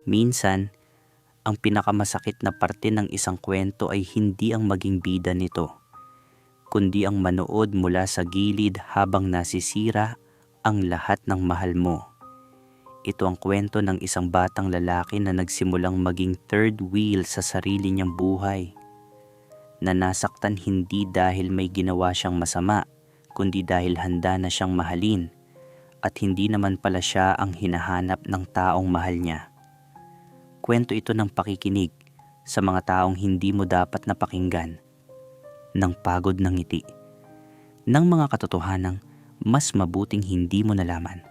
Minsan, ang pinakamasakit na parte ng isang kwento ay hindi ang maging bida nito, kundi ang manood mula sa gilid habang nasisira ang lahat ng mahal mo. Ito ang kwento ng isang batang lalaki na nagsimulang maging third wheel sa sarili niyang buhay. Na nasaktan hindi dahil may ginawa siyang masama, kundi dahil handa na siyang mahalin at hindi naman pala siya ang hinahanap ng taong mahal niya. Kwento ito ng pakikinig sa mga taong hindi mo dapat napakinggan, ng pagod ng ngiti, ng mga katotohanang mas mabuting hindi mo nalaman.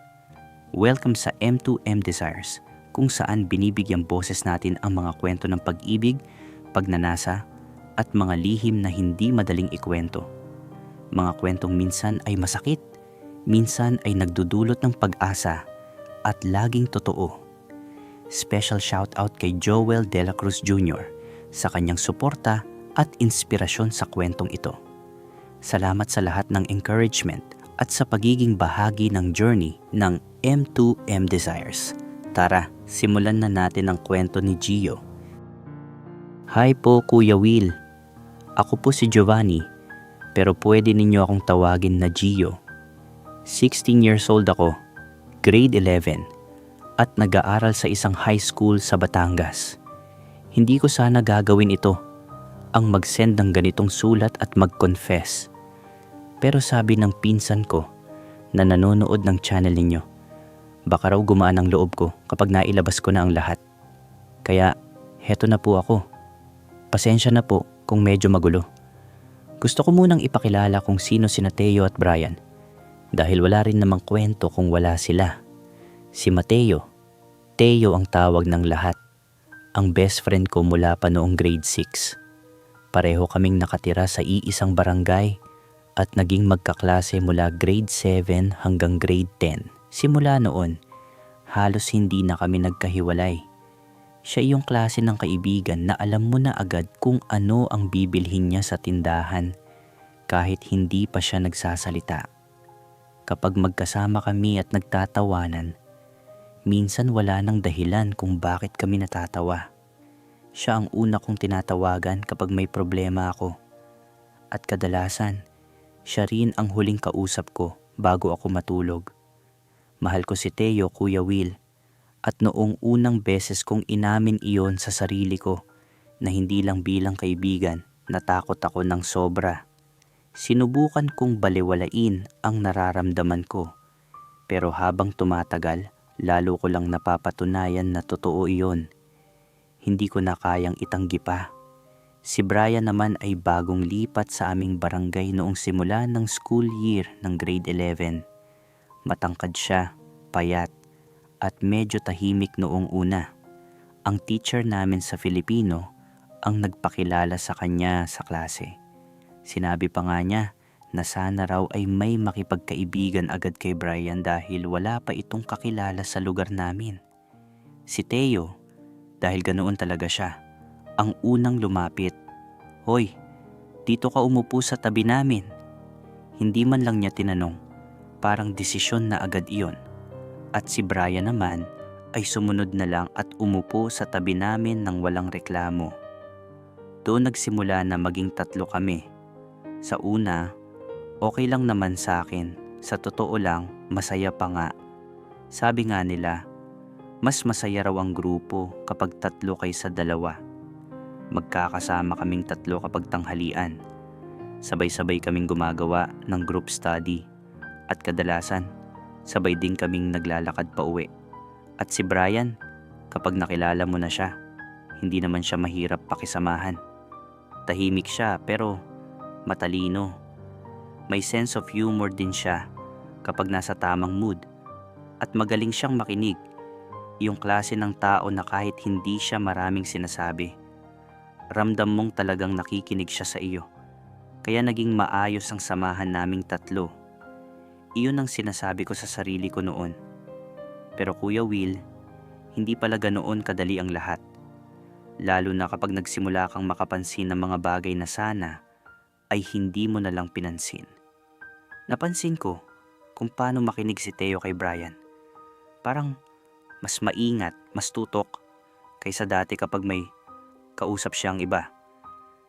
Welcome sa M2M Desires, kung saan binibigyang boses natin ang mga kwento ng pag-ibig, pagnanasa, at mga lihim na hindi madaling ikwento. Mga kwentong minsan ay masakit, minsan ay nagdudulot ng pag-asa, at laging totoo. Special shoutout kay Joel De La Cruz Jr. sa kanyang suporta at inspirasyon sa kwentong ito. Salamat sa lahat ng encouragement at sa pagiging bahagi ng journey ng M2M Desires. Tara, simulan na natin ang kwento ni Gio. Hi po Kuya Will. Ako po si Giovanni, pero pwede ninyo akong tawagin na Gio. 16 years old ako, grade 11, at nag-aaral sa isang high school sa Batangas. Hindi ko sana gagawin ito, ang mag-send ng ganitong sulat at mag-confess. Pero sabi ng pinsan ko na nanonood ng channel ninyo, baka raw gumaan ang loob ko kapag nailabas ko na ang lahat. Kaya heto na po ako. Pasensya na po kung medyo magulo. Gusto ko munang ipakilala kung sino sina Teo at Brian, dahil wala rin namang kwento kung wala sila. Si Mateo, Teo ang tawag ng lahat, ang best friend ko mula pa noong grade 6. Pareho kaming nakatira sa iisang barangay at naging magkaklase mula grade 7 hanggang grade 10. Simula noon, halos hindi na kami nagkahiwalay. Siya yung klase ng kaibigan na alam mo na agad kung ano ang bibilhin niya sa tindahan kahit hindi pa siya nagsasalita. Kapag magkasama kami at nagtatawanan, minsan wala nang dahilan kung bakit kami natatawa. Siya ang una kong tinatawagan kapag may problema ako. At kadalasan, siya rin ang huling kausap ko bago ako matulog. Mahal ko si Teo, Kuya Will, at noong unang beses kong inamin iyon sa sarili ko na hindi lang bilang kaibigan, natakot ako ng sobra. Sinubukan kong balewalain ang nararamdaman ko, pero habang tumatagal, lalo ko lang napapatunayan na totoo iyon. Hindi ko na kayang itanggi pa. Si Brian naman ay bagong lipat sa aming barangay noong simula ng school year ng grade 11. Matangkad siya, payat, at medyo tahimik noong una. Ang teacher namin sa Filipino ang nagpakilala sa kanya sa klase. Sinabi pa nga niya na sana raw ay may makipagkaibigan agad kay Brian dahil wala pa itong kakilala sa lugar namin. Si Teo, dahil ganoon talaga siya, ang unang lumapit. Hoy, dito ka umupo sa tabi namin. Hindi man lang niya tinanong, parang desisyon na agad iyon. At si Brian naman ay sumunod na lang at umupo sa tabi namin nang walang reklamo. Doon nagsimula na maging tatlo kami. Sa una, okay lang naman sa akin. Sa totoo lang, masaya pa nga. Sabi nga nila, mas masaya raw ang grupo kapag tatlo kaysa dalawa. Magkakasama kaming tatlo kapag tanghalian. Sabay-sabay kaming gumagawa ng group study. At kadalasan, sabay din kaming naglalakad pa uwi. At si Brian, kapag nakilala mo na siya, hindi naman siya mahirap pakisamahan. Tahimik siya pero matalino. May sense of humor din siya kapag nasa tamang mood. At magaling siyang makinig. Yung klase ng tao na kahit hindi siya maraming sinasabi, ramdam mong talagang nakikinig siya sa iyo. Kaya naging maayos ang samahan naming tatlo. Iyon ang sinasabi ko sa sarili ko noon. Pero Kuya Will, hindi pala ganoon kadali ang lahat. Lalo na kapag nagsimula kang makapansin ng mga bagay na sana ay hindi mo na lang pinansin. Napansin ko kung paano makinig si Teo kay Brian. Parang mas maingat, mas tutok, kaysa dati kapag may kausap siyang iba.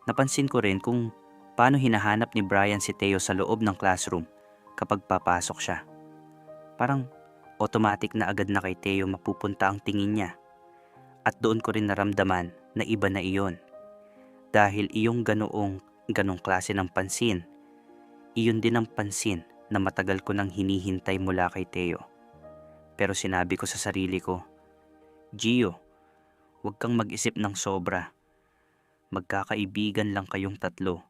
Napansin ko rin kung paano hinahanap ni Brian si Theo sa loob ng classroom kapag papasok siya. Parang automatic na agad na kay Theo mapupunta ang tingin niya. At doon ko rin naramdaman na iba na iyon. Dahil iyong ganong klase ng pansin, iyon din ang pansin na matagal ko nang hinihintay mula kay Theo. Pero sinabi ko sa sarili ko, Gio, huwag kang mag-isip ng sobra. Magkakaibigan lang kayong tatlo.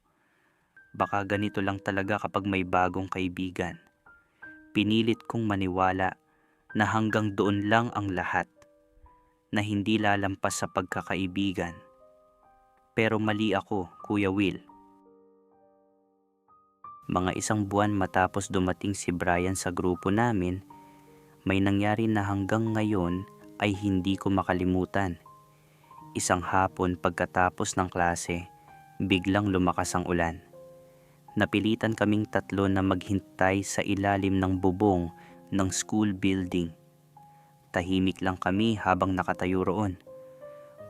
Baka ganito lang talaga kapag may bagong kaibigan. Pinilit kong maniwala na hanggang doon lang ang lahat, na hindi lalampas sa pagkakaibigan. Pero mali ako, Kuya Will. Mga isang buwan matapos dumating si Brian sa grupo namin, may nangyari na hanggang ngayon ay hindi ko makalimutan. Isang hapon pagkatapos ng klase, biglang lumakas ang ulan. Napilitan kaming tatlo na maghintay sa ilalim ng bubong ng school building. Tahimik lang kami habang nakatayo roon.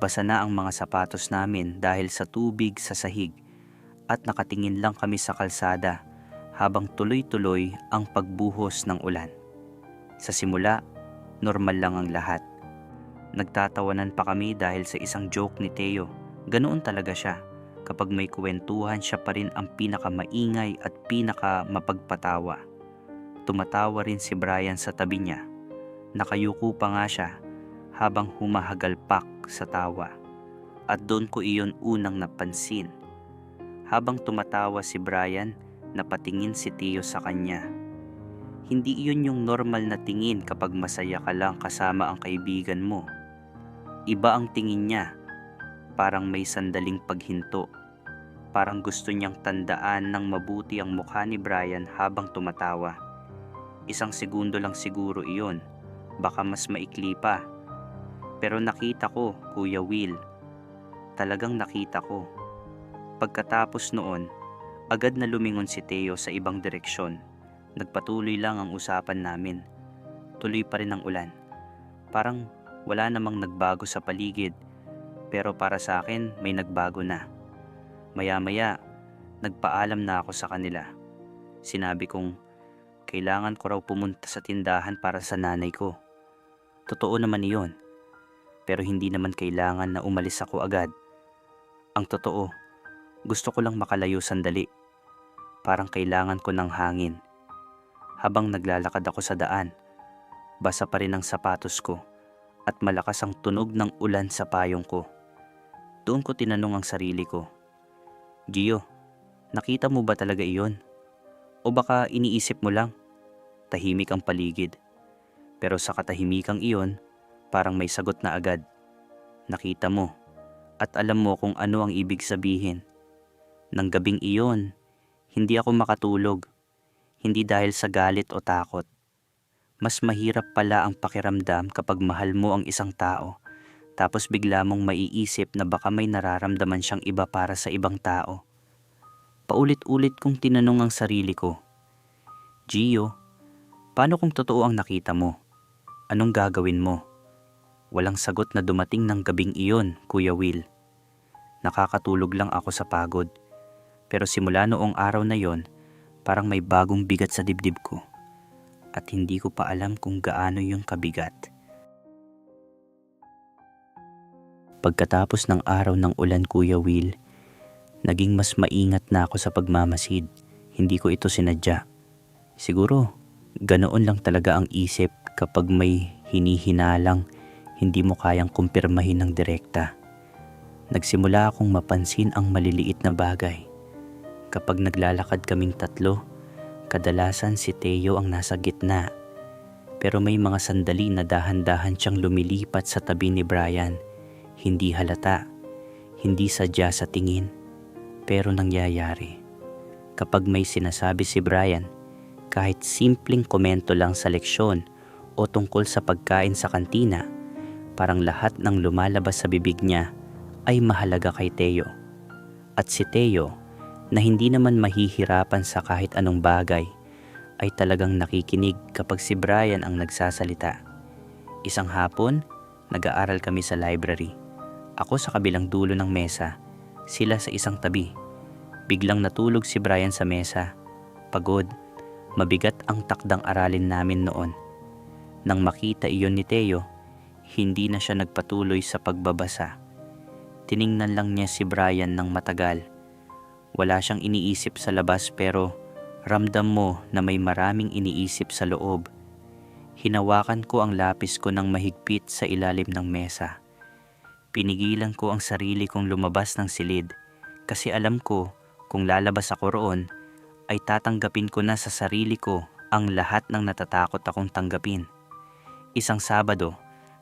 Basa na ang mga sapatos namin dahil sa tubig sa sahig at nakatingin lang kami sa kalsada habang tuloy-tuloy ang pagbuhos ng ulan. Sa simula, normal lang ang lahat. Nagtatawanan pa kami dahil sa isang joke ni Theo. Ganoon talaga siya. Kapag may kwentuhan, siya pa rin ang pinakamaingay at pinakamapagpatawa. Tumatawa rin si Brian sa tabi niya. Nakayuko pa nga siya habang humahagalpak sa tawa. At doon ko iyon unang napansin. Habang tumatawa si Brian, napatingin si Theo sa kanya. Hindi iyon yung normal na tingin kapag masaya ka lang kasama ang kaibigan mo. Iba ang tingin niya. Parang may sandaling paghinto. Parang gusto niyang tandaan ng mabuti ang mukha ni Brian habang tumatawa. Isang segundo lang siguro iyon. Baka mas maikli pa. Pero nakita ko, Kuya Will. Talagang nakita ko. Pagkatapos noon, agad na lumingon si Theo sa ibang direksyon. Nagpatuloy lang ang usapan namin. Tuloy pa rin ang ulan. Parang wala namang nagbago sa paligid. Pero para sa akin, may nagbago na. Maya-maya, nagpaalam na ako sa kanila. Sinabi kong, kailangan ko raw pumunta sa tindahan para sa nanay ko. Totoo naman iyon. Pero hindi naman kailangan na umalis ako agad. Ang totoo, gusto ko lang makalayo sandali. Parang kailangan ko ng hangin. Habang naglalakad ako sa daan, basa pa rin ang sapatos ko at malakas ang tunog ng ulan sa payong ko. Doon ko tinanong ang sarili ko, Gio, nakita mo ba talaga iyon? O baka iniisip mo lang? Tahimik ang paligid. Pero sa katahimikang iyon, parang may sagot na agad. Nakita mo at alam mo kung ano ang ibig sabihin. Nang gabing iyon, hindi ako makatulog. Hindi dahil sa galit o takot. Mas mahirap pala ang pakiramdam kapag mahal mo ang isang tao. Tapos bigla mong maiisip na baka may nararamdaman siyang iba para sa ibang tao. Paulit-ulit kong tinanong ang sarili ko, Gio, paano kung totoo ang nakita mo? Anong gagawin mo? Walang sagot na dumating ng gabing iyon, Kuya Will. Nakakatulog lang ako sa pagod. Pero simula noong araw na yon, parang may bagong bigat sa dibdib ko. At hindi ko pa alam kung gaano yung kabigat. Pagkatapos ng araw ng ulan, Kuya Will, naging mas maingat na ako sa pagmamasid. Hindi ko ito sinadya. Siguro, ganoon lang talaga ang isip kapag may hinihinalang hindi mo kayang kumpirmahin ng direkta. Nagsimula akong mapansin ang maliliit na bagay. Kapag naglalakad kaming tatlo, kadalasan si Theo ang nasa gitna. Pero may mga sandali na dahan-dahan siyang lumilipat sa tabi ni Brian. Hindi halata, hindi sadya sa tingin, pero nangyayari. Kapag may sinasabi si Brian, kahit simpleng komento lang sa leksyon o tungkol sa pagkain sa kantina, parang lahat ng lumalabas sa bibig niya ay mahalaga kay Theo. At si Theo, na hindi naman mahihirapan sa kahit anong bagay, ay talagang nakikinig kapag si Brian ang nagsasalita. Isang hapon, nag-aaral kami sa library. Ako sa kabilang dulo ng mesa, sila sa isang tabi. Biglang natulog si Brian sa mesa. Pagod, mabigat ang takdang aralin namin noon. Nang makita iyon ni Teo, hindi na siya nagpatuloy sa pagbabasa. Tiningnan lang niya si Brian ng matagal. Wala siyang iniisip sa labas pero ramdam mo na may maraming iniisip sa loob. Hinawakan ko ang lapis ko ng mahigpit sa ilalim ng mesa. Pinigilan ko ang sarili kong lumabas ng silid kasi alam ko kung lalabas ako roon ay tatanggapin ko na sa sarili ko ang lahat ng natatakot akong tanggapin. Isang Sabado,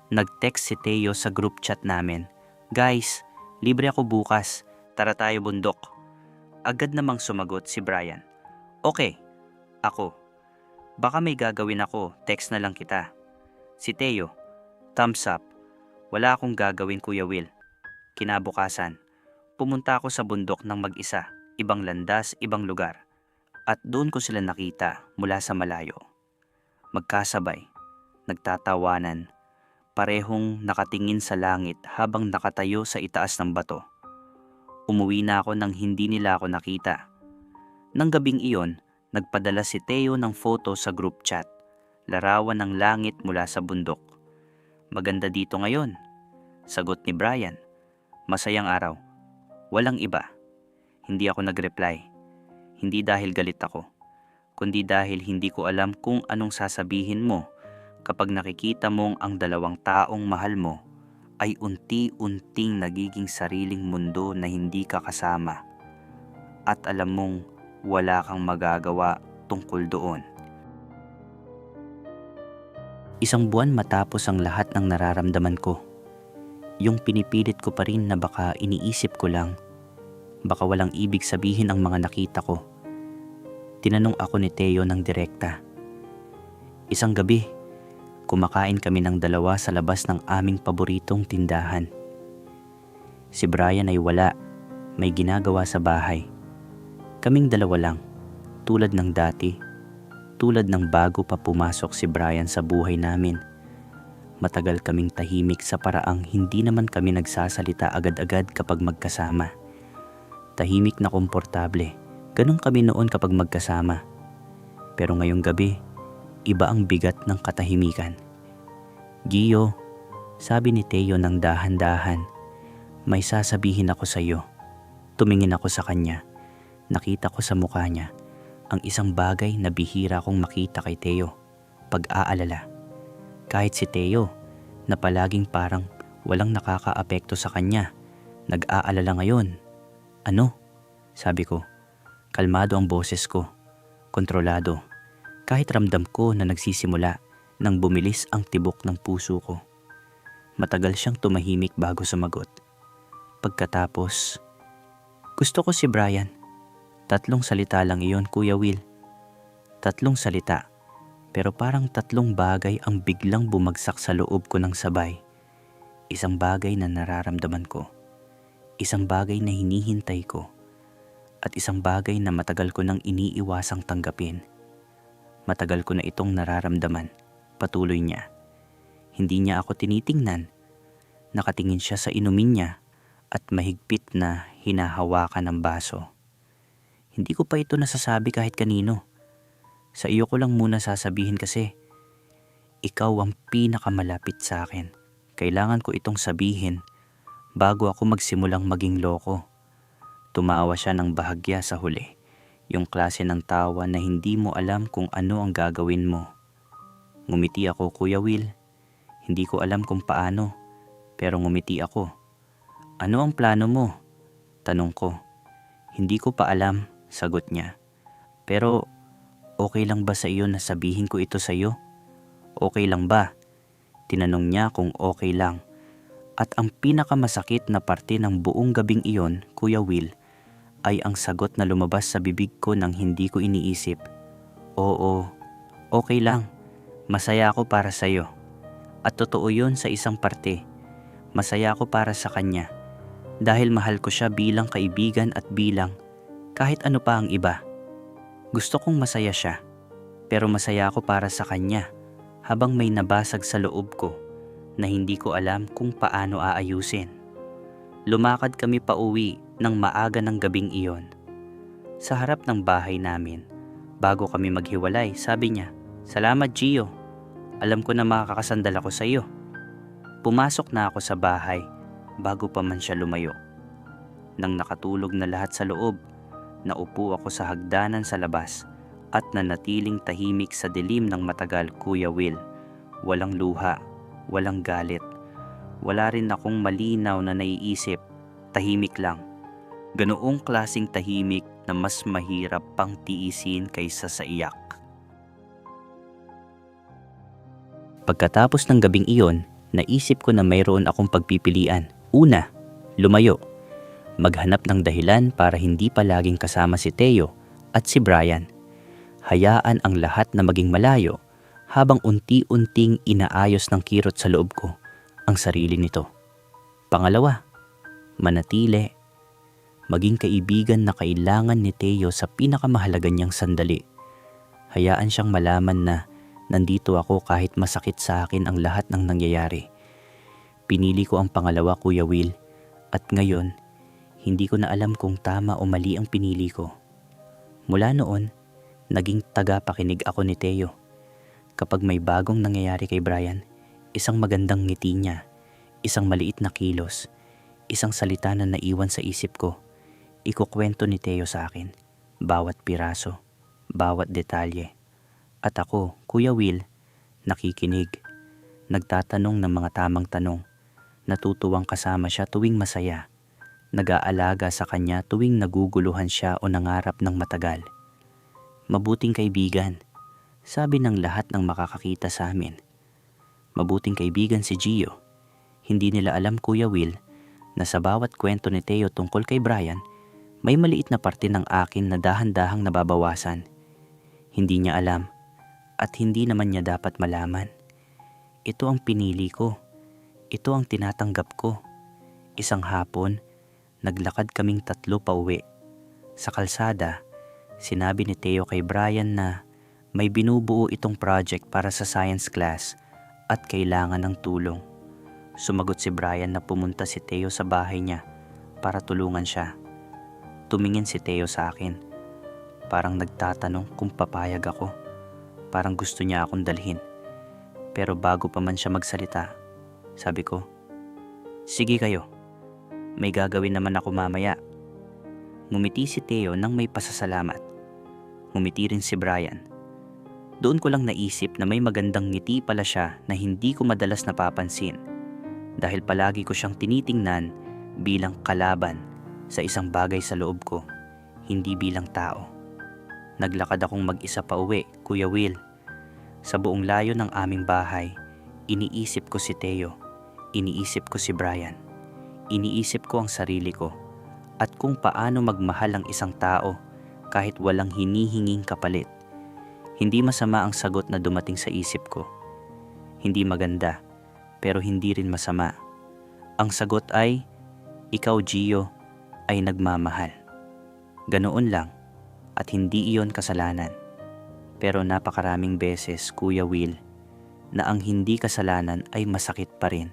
nag-text si Teo sa group chat namin, "Guys, libre ako bukas, tara tayo bundok." Agad namang sumagot si Brian, "Okay." Ako, "Baka may gagawin ako, text na lang kita." Si Teo, "Thumbs up. Wala akong gagawin, Kuya Will." Kinabukasan, pumunta ako sa bundok ng mag-isa, ibang landas, ibang lugar. At doon ko sila nakita mula sa malayo. Magkasabay, nagtatawanan, parehong nakatingin sa langit habang nakatayo sa itaas ng bato. Umuwi na ako nang hindi nila ako nakita. Nang gabing iyon, nagpadala si Teo ng photo sa group chat, larawan ng langit mula sa bundok. "Maganda dito ngayon," sagot ni Brian. "Masayang araw." Walang iba. Hindi ako nag-reply. Hindi dahil galit ako, kundi dahil hindi ko alam kung anong sasabihin mo kapag nakikita mong ang dalawang taong mahal mo ay unti-unting nagiging sariling mundo na hindi ka kasama at alam mong wala kang magagawa tungkol doon. Isang buwan matapos ang lahat ng nararamdaman ko, yung pinipilit ko pa rin na baka iniisip ko lang, baka walang ibig sabihin ang mga nakita ko. Tinanong ako ni Teo ng direkta. Isang gabi, kumakain kami ng dalawa sa labas ng aming paboritong tindahan. Si Brian ay wala, may ginagawa sa bahay. Kaming dalawa lang, tulad ng dati, tulad ng bago pa pumasok si Brian sa buhay namin. Matagal kaming tahimik sa paraang hindi naman kami nagsasalita agad-agad kapag magkasama. Tahimik na komportable, ganun kami noon kapag magkasama. Pero ngayong gabi, iba ang bigat ng katahimikan. "Gio," sabi ni Teo ng dahan-dahan, "may sasabihin ako sa iyo." Tumingin ako sa kanya. Nakita ko sa mukha niya ang isang bagay na bihira kong makita kay Teo, pag-aalala. Kahit si Teo, na palaging parang walang nakakaapekto sa kanya, nag-aalala ngayon. "Ano?" sabi ko. Kalmado ang boses ko, kontrolado. Kahit ramdam ko na nagsisimula nang bumilis ang tibok ng puso ko. Matagal siyang tumahimik bago sumagot. Pagkatapos, "Gusto ko si Brian." 3 salita lang iyon, Kuya Will. 3 salita, pero parang 3 bagay ang biglang bumagsak sa loob ko ng sabay. Isang bagay na nararamdaman ko, isang bagay na hinihintay ko, at isang bagay na matagal ko nang iniiwasang tanggapin. Matagal ko na itong nararamdaman, patuloy niya. Hindi niya ako tinitingnan. Nakatingin siya sa inumin niya at mahigpit na hinahawakan ng baso. Hindi ko pa ito nasasabi kahit kanino. Sa iyo ko lang muna sasabihin kasi ikaw ang pinakamalapit sa akin. Kailangan ko itong sabihin bago ako magsimulang maging loko. Tumawa siya ng bahagya sa huli. Yung klase ng tawa na hindi mo alam kung ano ang gagawin mo. Ngumiti ako, Kuya Will. Hindi ko alam kung paano, pero ngumiti ako. "Ano ang plano mo?" tanong ko. "Hindi ko pa alam," sagot niya. "Pero okay lang ba sa iyo na sabihin ko ito sa iyo?" "Okay lang ba?" Tinanong niya kung okay lang. At ang pinakamasakit na parte ng buong gabing iyon, Kuya Will, ay ang sagot na lumabas sa bibig ko nang hindi ko iniisip. "Oo, okay lang. Masaya ako para sa iyo." At totoo yun sa isang parte. Masaya ako para sa kanya. Dahil mahal ko siya bilang kaibigan at bilang kahit ano pa ang iba. Gusto kong masaya siya, pero masaya ako para sa kanya habang may nabasag sa loob ko na hindi ko alam kung paano aayusin. Lumakad kami pauwi ng maaga ng gabing iyon. Sa harap ng bahay namin, bago kami maghiwalay, sabi niya, "Salamat Gio, alam ko na makakasandal ako sa iyo." Pumasok na ako sa bahay bago pa man siya lumayo. Nang nakatulog na lahat sa loob, naupo ako sa hagdanan sa labas at nanatiling tahimik sa dilim ng matagal, Kuya Will. Walang luha, walang galit. Wala rin akong malinaw na naiisip, tahimik lang. Ganoong klasing tahimik na mas mahirap pang tiisin kaysa sa iyak. Pagkatapos ng gabing iyon, naisip ko na mayroon akong pagpipilian. Una, lumayo. Maghanap ng dahilan para hindi palaging kasama si Theo at si Brian. Hayaan ang lahat na maging malayo habang unti-unting inaayos ng kirot sa loob ko ang sarili nito. Pangalawa, manatili. Maging kaibigan na kailangan ni Theo sa pinakamahalaga niyang sandali. Hayaan siyang malaman na nandito ako kahit masakit sa akin ang lahat ng nangyayari. Pinili ko ang pangalawa, Kuya Will, at ngayon, hindi ko na alam kung tama o mali ang pinili ko. Mula noon, naging tagapakinig ako ni Theo. Kapag may bagong nangyayari kay Brian, isang magandang ngiti niya, isang maliit na kilos, isang salita na naiwan sa isip ko, ikukwento ni Theo sa akin, bawat piraso, bawat detalye. At ako, Kuya Will, nakikinig, nagtatanong ng mga tamang tanong, natutuwang kasama siya tuwing masaya, nag-aalaga sa kanya tuwing naguguluhan siya o nangarap ng matagal. Mabuting kaibigan, sabi ng lahat ng makakakita sa amin. Mabuting kaibigan si Gio. Hindi nila alam, Kuya Will, na sa bawat kwento ni Theo tungkol kay Brian, may maliit na parte ng akin na dahan-dahang nababawasan. Hindi niya alam at hindi naman niya dapat malaman. Ito ang pinili ko. Ito ang tinatanggap ko. Isang hapon, naglakad kaming tatlo pauwi. Sa kalsada, sinabi ni Theo kay Brian na may binubuo itong project para sa science class at kailangan ng tulong. Sumagot si Brian na pumunta si Theo sa bahay niya para tulungan siya. Tumingin si Theo sa akin. Parang nagtatanong kung papayag ako. Parang gusto niya akong dalhin. Pero bago pa man siya magsalita, sabi ko, "Sige kayo, may gagawin naman ako mamaya." Ngumiti si Theo nang may pasasalamat. Ngumiti rin si Brian. Doon ko lang naisip na may magandang ngiti pala siya na hindi ko madalas napapansin. Dahil palagi ko siyang tinitingnan bilang kalaban sa isang bagay sa loob ko, hindi bilang tao. Naglakad akong mag-isa pa uwi, Kuya Will. Sa buong layo ng aming bahay, iniisip ko si Theo, iniisip ko si Brian, iniisip ko ang sarili ko, at kung paano magmahal ang isang tao kahit walang hinihinging kapalit. Hindi masama ang sagot na dumating sa isip ko. Hindi maganda, pero hindi rin masama. Ang sagot ay, ikaw Gio, ay nagmamahal. Ganoon lang, at hindi iyon kasalanan. Pero napakaraming beses, Kuya Will, na ang hindi kasalanan ay masakit pa rin.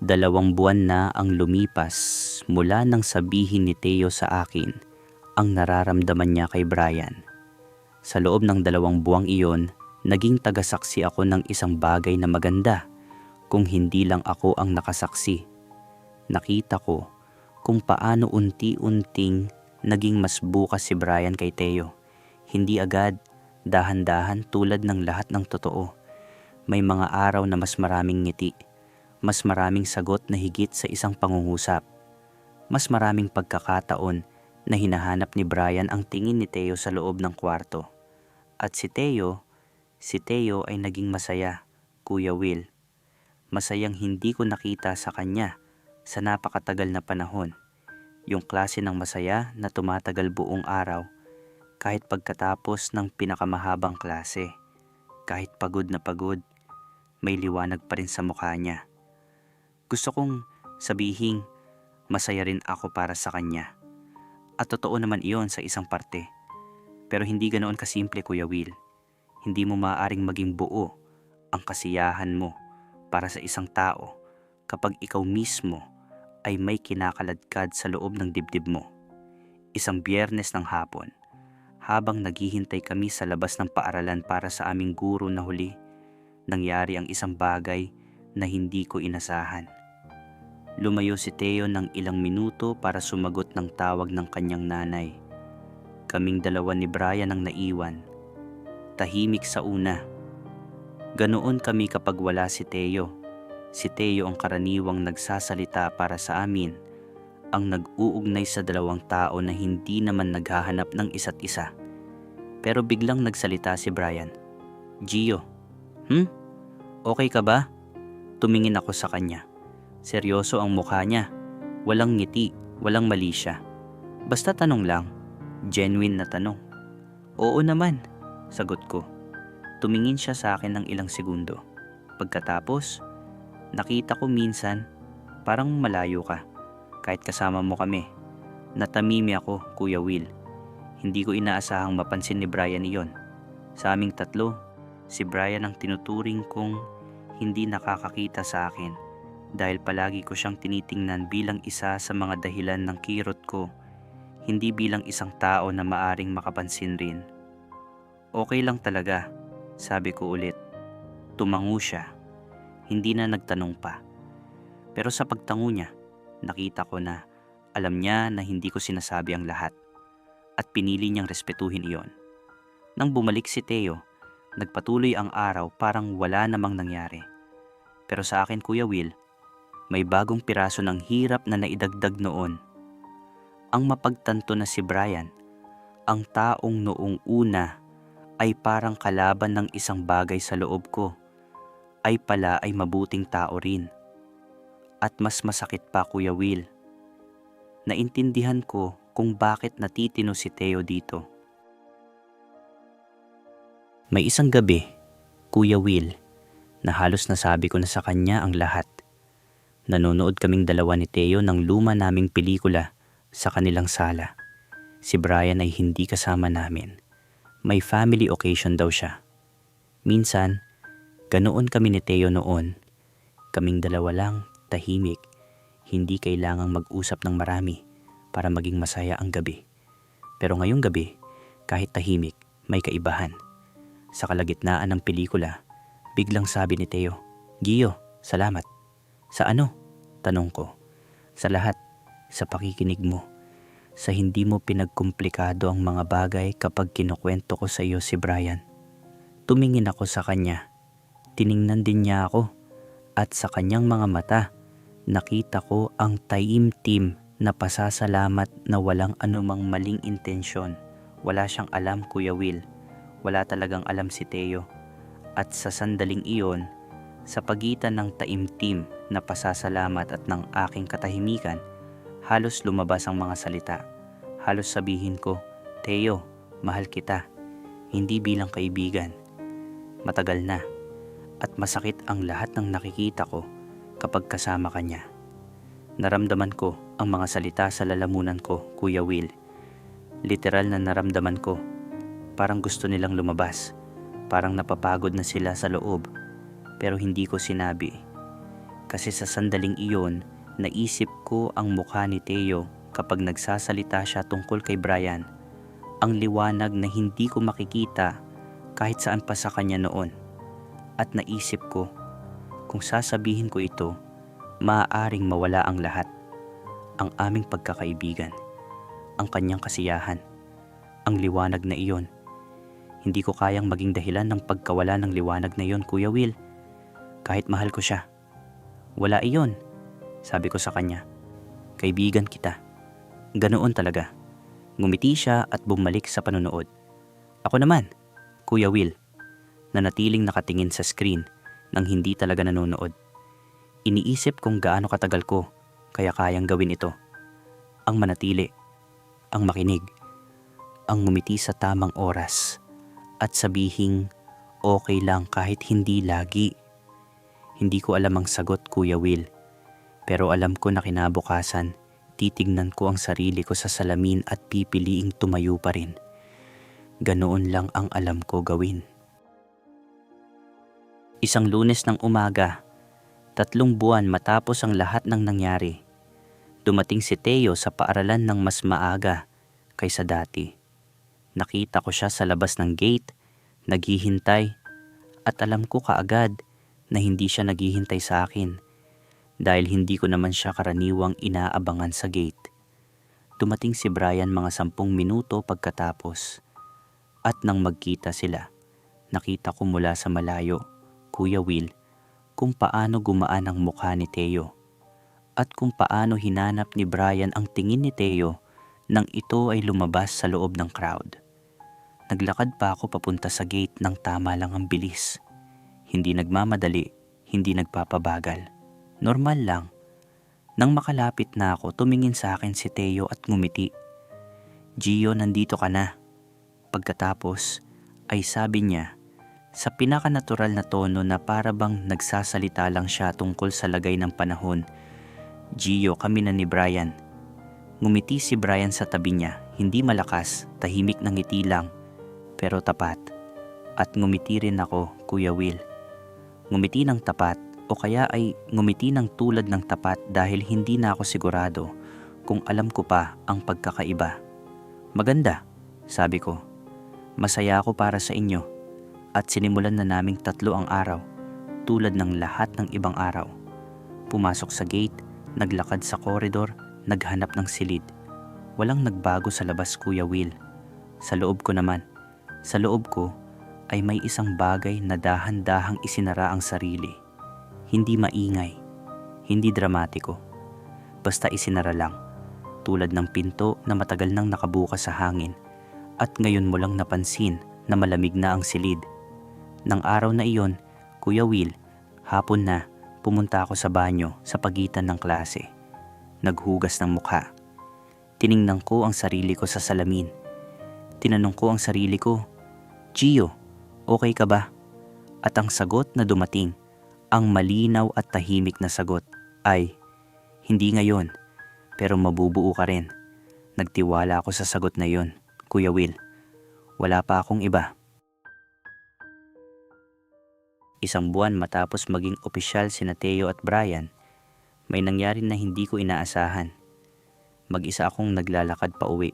2 buwan na ang lumipas mula nang sabihin ni Theo sa akin ang nararamdaman niya kay Brian. Sa loob ng 2 buwang iyon, naging tagasaksi ako ng isang bagay na maganda, kung hindi lang ako ang nakasaksi. Nakita ko kung paano unti-unting naging mas bukas si Brian kay Theo. Hindi agad, dahan-dahan tulad ng lahat ng totoo. May mga araw na mas maraming ngiti, mas maraming sagot na higit sa isang pangungusap, mas maraming pagkakataon na hinahanap ni Brian ang tingin ni Theo sa loob ng kwarto. At si Theo ay naging masaya, Kuya Will. Masayang hindi ko nakita sa kanya sa napakatagal na panahon. Yung klase ng masaya na tumatagal buong araw, kahit pagkatapos ng pinakamahabang klase. Kahit pagod na pagod, may liwanag pa rin sa mukha niya. Gusto kong sabihin, masaya rin ako para sa kanya. At totoo naman iyon sa isang parte. Pero hindi ganoon kasimple, Kuya Will. Hindi mo maaaring maging buo ang kasiyahan mo para sa isang tao kapag ikaw mismo ay may kinakaladkad sa loob ng dibdib mo. Isang Biyernes ng hapon, habang naghihintay kami sa labas ng paaralan para sa aming guro na huli, nangyari ang isang bagay na hindi ko inasahan. Lumayo si Teo ng ilang minuto para sumagot ng tawag ng kanyang nanay. Kaming dalawa ni Brian ang naiwan. Tahimik sa una. Ganoon kami kapag wala si Teo. Si Teo ang karaniwang nagsasalita para sa amin, ang nag-uugnay sa dalawang tao na hindi naman naghahanap ng isa't isa. Pero biglang nagsalita si Brian. "Gio, okay ka ba?" Tumingin ako sa kanya. Seryoso ang mukha niya. Walang ngiti, walang mali siya. Basta tanong lang. Genuine na tanong. "Oo naman," sagot ko. Tumingin siya sa akin ng ilang segundo. Pagkatapos, nakita ko minsan parang malayo ka. Kahit kasama mo kami. Natamimi ako, Kuya Will. Hindi ko inaasahang mapansin ni Brian iyon. Sa aming tatlo, si Brian ang tinuturing kong hindi nakakakita sa akin dahil palagi ko siyang tinitingnan bilang isa sa mga dahilan ng kirot ko, hindi bilang isang tao na maaring makapansin rin. "Okay lang talaga," sabi ko ulit. Tumango siya. Hindi na nagtanong pa. Pero sa pagtango niya, nakita ko na alam niya na hindi ko sinasabi ang lahat at pinili niyang respetuhin iyon. Nang bumalik si Teo, nagpatuloy ang araw parang wala namang nangyari. Pero sa akin, Kuya Will, may bagong piraso ng hirap na naidagdag noon. Ang mapagtanto na si Brian, ang taong noong una ay parang kalaban ng isang bagay sa loob ko, ay pala ay mabuting tao rin. At mas masakit pa, Kuya Will. Naintindihan ko kung bakit natitino si Teo dito. May isang gabi, Kuya Will, na halos nasabi ko na sa kanya ang lahat. Nanonood kaming dalawa ni Teo ng luma naming pelikula sa kanilang sala. Si Brian ay hindi kasama namin. May family occasion daw siya. Minsan, ganoon kami ni Teo noon. Kaming dalawa lang, tahimik. Hindi kailangang mag-usap ng marami para maging masaya ang gabi. Pero ngayong gabi, kahit tahimik, may kaibahan. Sa kalagitnaan ng pelikula, biglang sabi ni Teo, "Gio, salamat." "Sa ano?" tanong ko. "Sa lahat. Sa pakikinig mo. Sa hindi mo pinagkomplikado ang mga bagay kapag kinukwento ko sa iyo si Brian." Tumingin ako sa kanya. Tiningnan din niya ako. At sa kanyang mga mata, nakita ko ang taimtim na pasasalamat na walang anumang maling intensyon. Wala siyang alam, Kuya Will. Wala talagang alam si Teo. At sa sandaling iyon, sa pagitan ng taimtim na pasasalamat at ng aking katahimikan, halos lumabas ang mga salita. Halos sabihin ko, "Teo, mahal kita." Hindi bilang kaibigan. Matagal na. At masakit ang lahat ng nakikita ko kapag kasama ka niya. Naramdaman ko ang mga salita sa lalamunan ko, Kuya Will. Literal na naramdaman ko. Parang gusto nilang lumabas. Parang napapagod na sila sa loob. Pero hindi ko sinabi. Kasi sa sandaling iyon, naisip ko ang mukha ni Teo kapag nagsasalita siya tungkol kay Brian. Ang liwanag na hindi ko makikita kahit saan pa sa kanya noon. At naisip ko, kung sasabihin ko ito, maaaring mawala ang lahat. Ang aming pagkakaibigan, ang kanyang kasiyahan, ang liwanag na iyon. Hindi ko kayang maging dahilan ng pagkawala ng liwanag na iyon, Kuya Will. Kahit mahal ko siya. Wala iyon, sabi ko sa kanya. Kaibigan kita. Ganoon talaga. Ngumiti siya at bumalik sa panonood. Ako naman, Kuya Will, nanatiling nakatingin sa screen nang hindi talaga nanonood. Iniisip kung gaano katagal ko kaya kayang gawin ito. Ang manatili, ang makinig, ang ngumiti sa tamang oras at sabihing okay lang kahit hindi lagi. Hindi ko alam ang sagot, Kuya Will, pero alam ko na kinabukasan titignan ko ang sarili ko sa salamin at pipiliing tumayo pa rin. Ganoon lang ang alam ko gawin. Isang Lunes ng umaga, 3 buwan matapos ang lahat ng nangyari, dumating si Teo sa paaralan ng mas maaga kaysa dati. Nakita ko siya sa labas ng gate, naghihintay, at alam ko kaagad na hindi siya naghihintay sa akin dahil hindi ko naman siya karaniwang inaabangan sa gate. Dumating si Brian mga 10 minuto pagkatapos at nang magkita sila, nakita ko mula sa malayo, Kuya Will, kung paano gumaan ang mukha ni Teo at kung paano hinanap ni Brian ang tingin ni Teo nang ito ay lumabas sa loob ng crowd. Naglakad pa ako papunta sa gate ng tama lang ang bilis. Hindi nagmamadali, hindi nagpapabagal. Normal lang. Nang makalapit na ako, tumingin sa akin si Teo at ngumiti. "Gio, nandito ka na." Pagkatapos ay sabi niya sa pinaka-natural na tono na para bang nagsasalita lang siya tungkol sa lagay ng panahon, "Gio, kami na ni Brian." Ngumiti si Brian sa tabi niya, hindi malakas, tahimik na ngiti lang, pero tapat. At ngumiti rin ako, Kuya Will. Ngumiti ng tapat o kaya ay ngumiti ng tulad ng tapat dahil hindi na ako sigurado kung alam ko pa ang pagkakaiba. "Maganda," sabi ko. "Masaya ako para sa inyo." At sinimulan na naming 3 ang araw, tulad ng lahat ng ibang araw. Pumasok sa gate, naglakad sa koridor, naghanap ng silid. Walang nagbago sa labas, Kuya Will. Sa loob ko naman, sa loob ko ay may isang bagay na dahan-dahang isinara ang sarili. Hindi maingay, hindi dramatiko. Basta isinara lang, tulad ng pinto na matagal nang nakabukas sa hangin at ngayon mo lang napansin na malamig na ang silid. Nang araw na iyon, Kuya Will, hapon na, pumunta ako sa banyo sa pagitan ng klase. Naghugas ng mukha. Tiningnan ko ang sarili ko sa salamin. Tinanong ko ang sarili ko, "Gio, okay ka ba?" At ang sagot na dumating, ang malinaw at tahimik na sagot ay, "Hindi ngayon, pero mabubuo ka rin." Nagtiwala ako sa sagot na yon, Kuya Will. Wala pa akong iba. 1 buwan matapos maging opisyal sina Teo at Brian, may nangyari na hindi ko inaasahan. Mag-isa akong naglalakad pa uwi,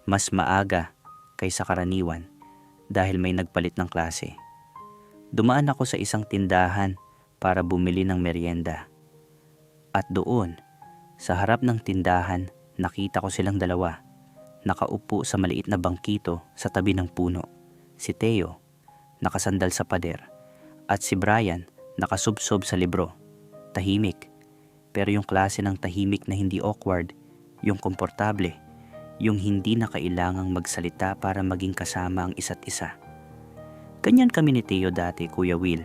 mas maaga kaysa karaniwan dahil may nagpalit ng klase. Dumaan ako sa isang tindahan para bumili ng merienda. At doon, sa harap ng tindahan, nakita ko silang dalawa, nakaupo sa maliit na bangkito sa tabi ng puno. Si Teo, nakasandal sa pader, at si Brian, nakasubsob sa libro. Tahimik, pero yung klase ng tahimik na hindi awkward, yung komportable, yung hindi na kailangang magsalita para maging kasama ang isa't isa. Ganyan kami ni Teo dati, Kuya Will.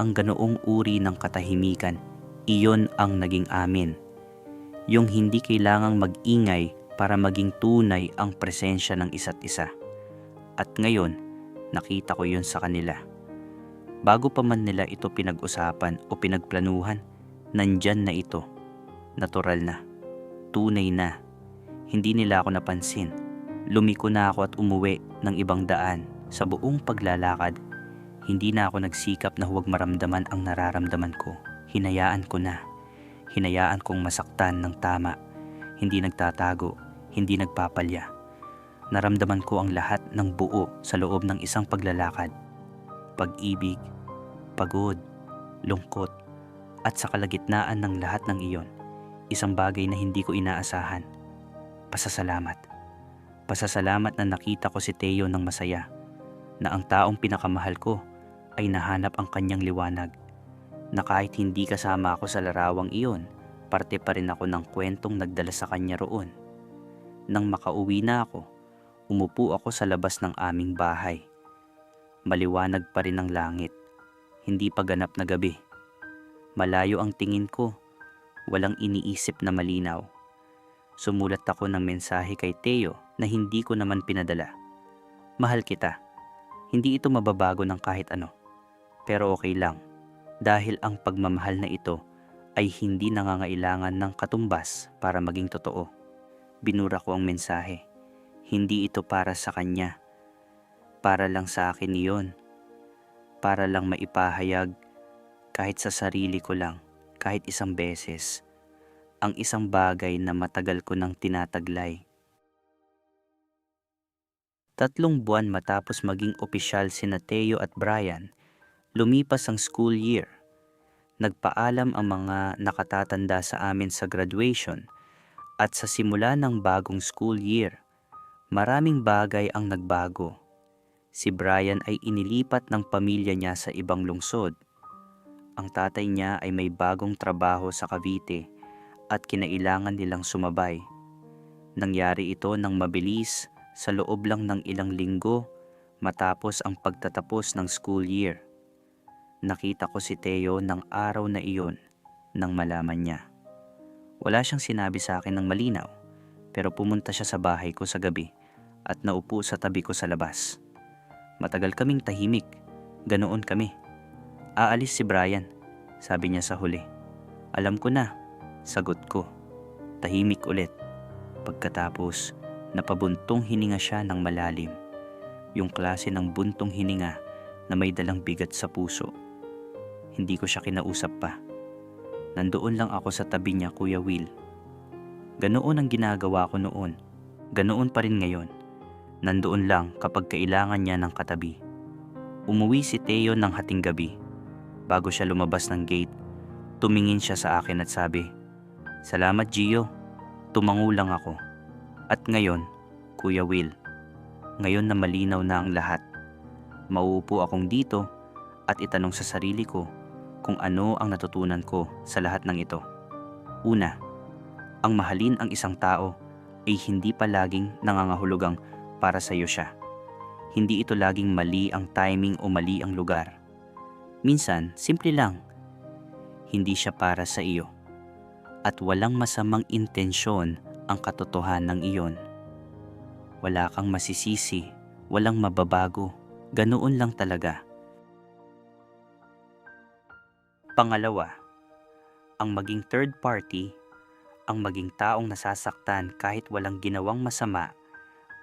Ang ganoong uri ng katahimikan, iyon ang naging amin. Yung hindi kailangang mag-ingay para maging tunay ang presensya ng isa't isa. At ngayon, nakita ko yun sa kanila. Bago pa man nila ito pinag-usapan o pinagplanuhan, nandyan na ito. Natural na. Tunay na. Hindi nila ako napansin. Lumiko na ako at umuwi ng ibang daan. Sa buong paglalakad, hindi na ako nagsikap na huwag maramdaman ang nararamdaman ko. Hinayaan ko na. Hinayaan kong masaktan ng tama. Hindi nagtatago, hindi nagpapalya. Naramdaman ko ang lahat ng buo sa loob ng isang paglalakad. Pag-ibig, pagod, lungkot, at sa kalagitnaan ng lahat ng iyon, isang bagay na hindi ko inaasahan. Pasasalamat. Pasasalamat na nakita ko si Teo ng masaya, na ang taong pinakamahal ko ay nahanap ang kanyang liwanag, na kahit hindi kasama ako sa larawang iyon, parte pa rin ako ng kwentong nagdala sa kanya roon. Nang makauwi na ako, umupo ako sa labas ng aming bahay. Maliwanag pa rin ang langit, hindi pa ganap na gabi. Malayo ang tingin ko, walang iniisip na malinaw. Sumulat ako ng mensahe kay Teo na hindi ko naman pinadala. "Mahal kita." Hindi ito mababago ng kahit ano. Pero okay lang, dahil ang pagmamahal na ito ay hindi nangangailangan ng katumbas para maging totoo. Binura ko ang mensahe. Hindi ito para sa kanya. Para lang sa akin iyon. Para lang maipahayag, kahit sa sarili ko lang, kahit isang beses, ang isang bagay na matagal ko nang tinataglay. 3 buwan matapos maging opisyal sina Teo at Brian, lumipas ang school year. Nagpaalam ang mga nakatatanda sa amin sa graduation at sa simula ng bagong school year. Maraming bagay ang nagbago. Si Brian ay inilipat ng pamilya niya sa ibang lungsod. Ang tatay niya ay may bagong trabaho sa Cavite at kinailangan nilang sumabay. Nangyari ito ng mabilis sa loob lang ng ilang linggo matapos ang pagtatapos ng school year. Nakita ko si Teo ng araw na iyon nang malaman niya. Wala siyang sinabi sa akin ng malinaw, pero pumunta siya sa bahay ko sa gabi at naupo sa tabi ko sa labas. Matagal kaming tahimik, ganoon kami. Aalis si Brian, sabi niya sa huli. Alam ko na, sagot ko. Tahimik ulit. Pagkatapos, napabuntong hininga siya ng malalim. Yung klase ng buntong hininga na may dalang bigat sa puso. Hindi ko siya kinausap pa. Nandoon lang ako sa tabi niya, Kuya Will. Ganoon ang ginagawa ko noon. Ganoon pa rin ngayon. Nandoon lang kapag kailangan niya ng katabi. Umuwi si Teo ng hating gabi. Bago siya lumabas ng gate, tumingin siya sa akin at sabi, "Salamat, Gio. Tumango lang ako." At ngayon, Kuya Will, ngayon na malinaw na ang lahat, mauupo akong dito at itanong sa sarili ko kung ano ang natutunan ko sa lahat ng ito. Una, ang mahalin ang isang tao ay hindi palaging nangangahulugang para sa iyo siya. Hindi ito laging mali ang timing o mali ang lugar. Minsan, simple lang, hindi siya para sa iyo. At walang masamang intensyon ang katotohanan ng iyon. Wala kang masisisi, walang mababago, ganoon lang talaga. Pangalawa, ang maging third party, ang maging taong nasasaktan kahit walang ginawang masama,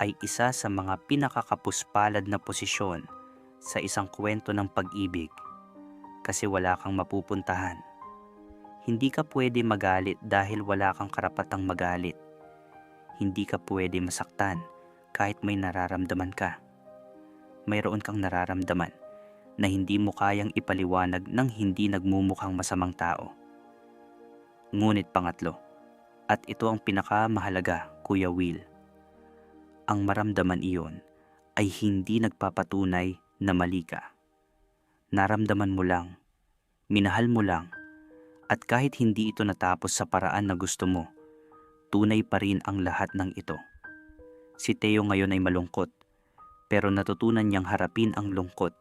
ay isa sa mga pinakakapuspalad na posisyon sa isang kwento ng pag-ibig kasi wala kang mapupuntahan. Hindi ka pwede magalit dahil wala kang karapatang magalit. Hindi ka pwede masaktan kahit may nararamdaman ka. Mayroon kang nararamdaman na hindi mo kayang ipaliwanag ng hindi nagmumukhang masamang tao. Ngunit pangatlo, at ito ang pinakamahalaga, Kuya Will, ang maramdaman iyon ay hindi nagpapatunay na mali ka. Naramdaman mo lang, minahal mo lang, at kahit hindi ito natapos sa paraan na gusto mo, tunay pa rin ang lahat ng ito. Si Teo ngayon ay malungkot, pero natutunan niyang harapin ang lungkot.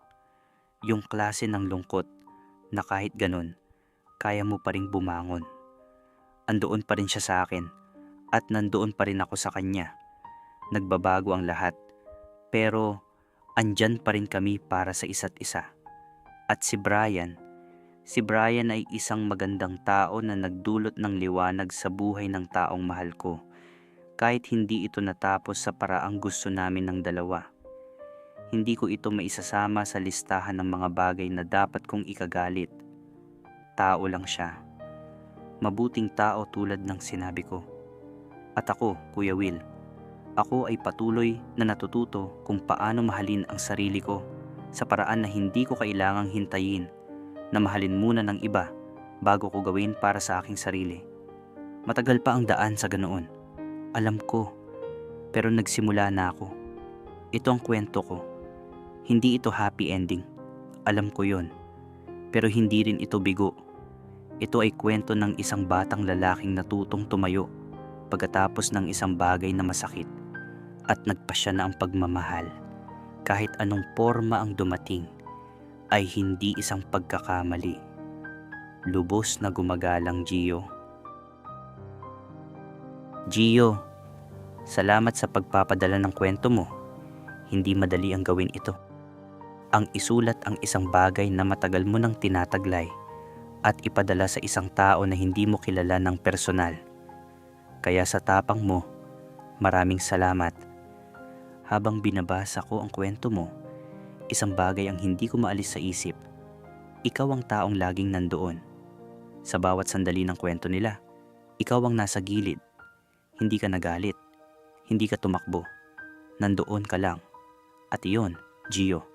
Yung klase ng lungkot na kahit ganun, kaya mo pa rin bumangon. Andoon pa rin siya sa akin at nandoon pa rin ako sa kanya. Nagbabago ang lahat, pero andyan pa rin kami para sa isa't isa. At si Brian ay isang magandang tao na nagdulot ng liwanag sa buhay ng taong mahal ko, kahit hindi ito natapos sa paraang gusto namin ng dalawa. Hindi ko ito maisasama sa listahan ng mga bagay na dapat kong ikagalit. Tao lang siya. Mabuting tao tulad ng sinabi ko. At ako, Kuya Will, ako ay patuloy na natututo kung paano mahalin ang sarili ko sa paraan na hindi ko kailangang hintayin na mahalin muna ng iba bago ko gawin para sa aking sarili. Matagal pa ang daan sa ganoon. Alam ko, pero nagsimula na ako. Ito ang kwento ko. Hindi ito happy ending. Alam ko yon. Pero hindi rin ito bigo. Ito ay kwento ng isang batang lalaking natutong tumayo pagkatapos ng isang bagay na masakit at nagpasya na ang pagmamahal. Kahit anong forma ang dumating, ay hindi isang pagkakamali. Lubos na gumagalang, Gio. Gio, salamat sa pagpapadala ng kwento mo. Hindi madali ang gawin ito. Ang isulat ang isang bagay na matagal mo nang tinataglay at ipadala sa isang tao na hindi mo kilala ng personal. Kaya sa tapang mo, maraming salamat. Habang binabasa ko ang kwento mo, isang bagay ang hindi ko maalis sa isip. ikaw ang taong laging nandoon. Sa bawat sandali ng kwento nila, ikaw ang nasa gilid. Hindi ka nagalit, hindi ka tumakbo. Nandoon ka lang. At iyon, Gio,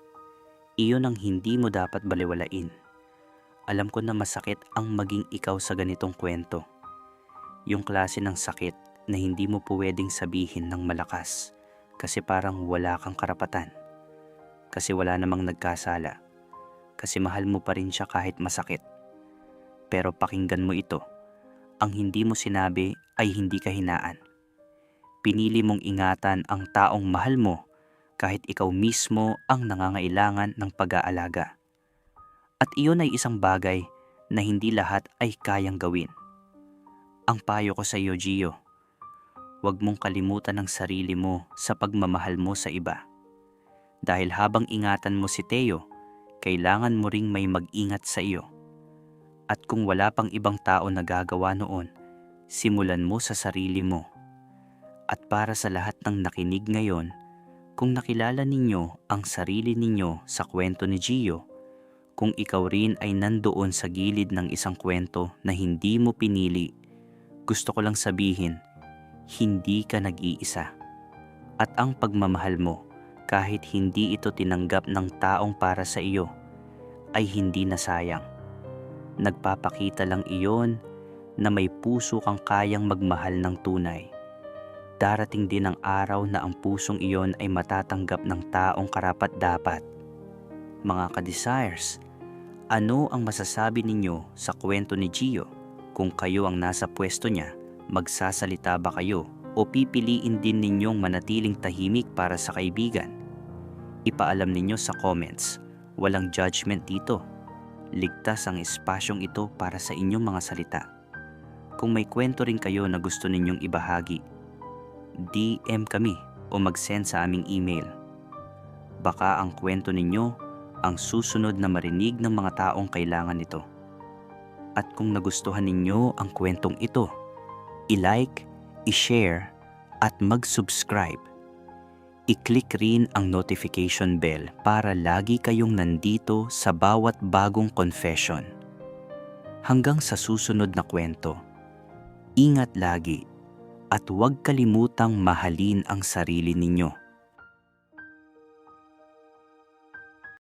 iyon ang hindi mo dapat baliwalain. Alam ko na masakit ang maging ikaw sa ganitong kwento. Yung klase ng sakit na hindi mo pwedeng sabihin ng malakas kasi parang wala kang karapatan. Kasi wala namang nagkasala. Kasi mahal mo pa rin siya kahit masakit. Pero pakinggan mo ito. Ang hindi mo sinabi ay hindi kahinaan. Pinili mong ingatan ang taong mahal mo kahit ikaw mismo ang nangangailangan ng pag-aalaga. At iyon ay isang bagay na hindi lahat ay kayang gawin. Ang payo ko sa iyo, Gio, huwag mong kalimutan ang sarili mo sa pagmamahal mo sa iba. Dahil habang ingatan mo si Theo, kailangan mo ring may mag-ingat sa iyo. At kung wala pang ibang tao na gagawa noon, simulan mo sa sarili mo. At para sa lahat ng nakinig ngayon, kung nakilala ninyo ang sarili ninyo sa kwento ni Gio, kung ikaw rin ay nandoon sa gilid ng isang kwento na hindi mo pinili, gusto ko lang sabihin, hindi ka nag-iisa. At ang pagmamahal mo, kahit hindi ito tinanggap ng taong para sa iyo, ay hindi nasayang. Nagpapakita lang iyon na may puso kang kayang magmahal ng tunay. Darating din ang araw na ang pusong iyon ay matatanggap ng taong karapat-dapat. Mga ka-desires, ano ang masasabi ninyo sa kwento ni Gio? Kung kayo ang nasa pwesto niya, magsasalita ba kayo o pipiliin din ninyong manatiling tahimik para sa kaibigan? Ipaalam ninyo sa comments. Walang judgment dito. Ligtas ang espasyong ito para sa inyong mga salita. Kung may kwento rin kayo na gusto ninyong ibahagi, DM kami o mag-send sa aming email. Baka ang kwento ninyo ang susunod na marinig ng mga taong kailangan nito. At kung nagustuhan ninyo ang kwentong ito, i-like, i-share at mag-subscribe. I-click rin ang notification bell para lagi kayong nandito sa bawat bagong confession. Hanggang sa susunod na kwento, ingat lagi at huwag kalimutang mahalin ang sarili ninyo.